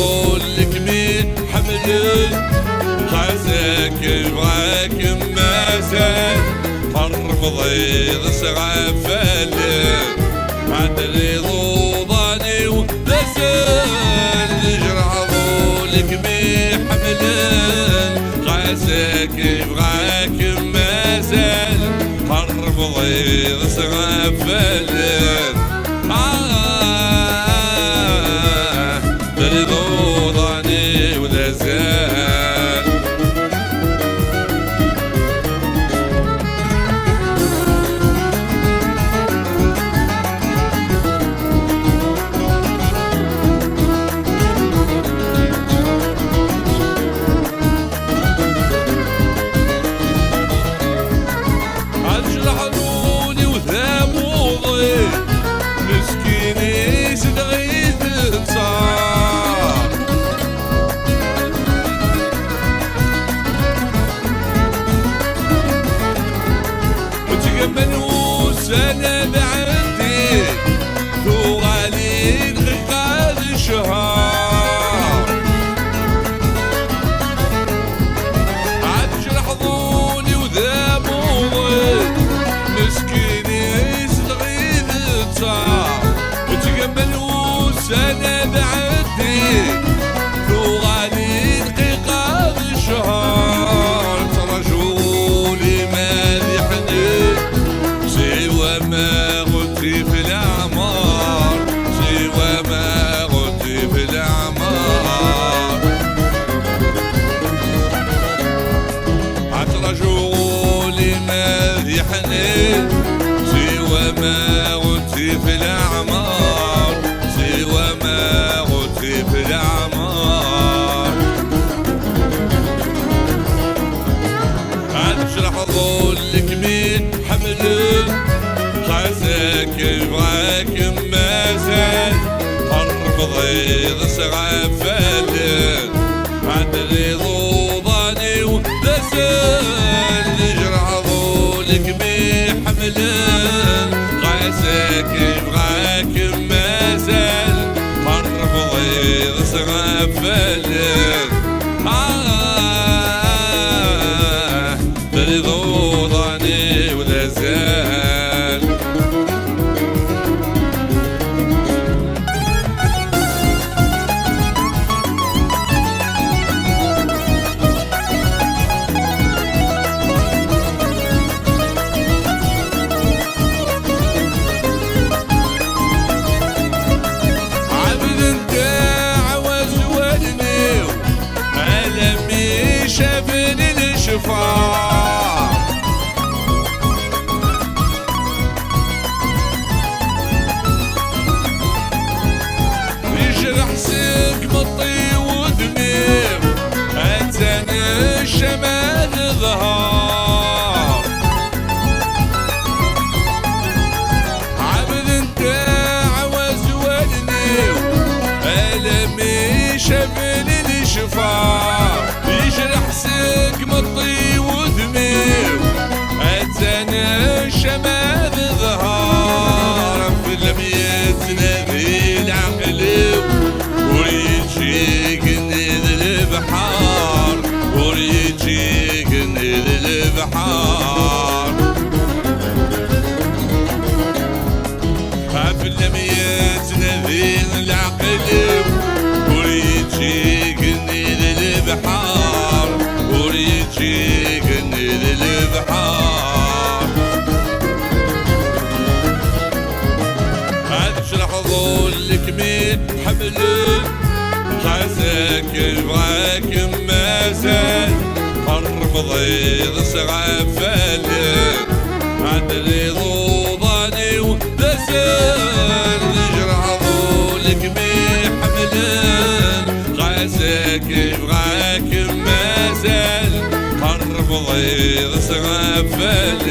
ظلك مين حمل خاسك يبغاك مازال فرفضي صغفل عدلي ضوضاني ودسل جرح ظلك مين حمل خاسك يبغاك مازال فرفضي صغفل ضوضاني ودسل عجلحنوني وثاموضي مسكيني سدغيت انصار وتقبلوا سنة بعندي ثوالي غقاد شهر عاد جرحضوني وذابوني مسكيني صغير صار وتقبلوا سنة بعدي ثوالي غقاد شهر ترجولي مادحني سوى ما غلتي في الأعمار سوى ما غلتي في الأعمار عترجولي مادحني سوى ما غلتي في الأعمار سوى ما غلتي في الأعمار عتشرح ظلك مين حمل خاسك يبغاك مازال فرفضي صغفل عدلي ضوضاني ودسل جرح ظلك مين حمل خاسك يبغاك مازال فرفضي صغفل ضوضاني ودسل عبد انت عوز ودني ألمي شافني الشفار يجرح سك مطي ودمير أتاني الشمال ظهار عبد انت عوز ودني ألمي شافني الشفار يجرح سك مطي ودمير أتاني الشمال ظهار في البيت نبي العقل وريجي قنيد البحار وريجي قنيد البحار في البيت نبي العقل وريجي قنيد البحار وريجي قنيد البحار اشرح ظلك مين حمل خاسك يبغاك مازال فرفضي صغفل عدلي ضوضاني ودسل جرح ظلك مين حمل خاسك يبغاك مازال فرفضي صغفل